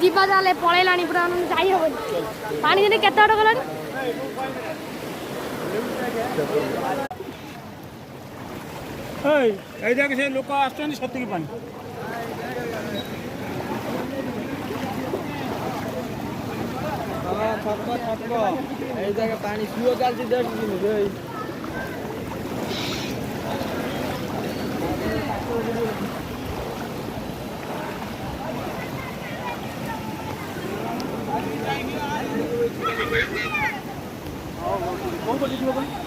ଯିବା ତାହେଲେ ପଳେଇଲାଣି ପୁରା ଯାଇ ହବନି ପାଣି ଦିନେ କେତେ ବାଟ ଗଲାଣି ଏଇ ଯାକ ସେ ଲୋକ ଆସୁଛନ୍ତି ସେତିକି ପାଣି এই জায়গা পানি সুও চালছি 10 দিন এই କଣ କରିଯିବ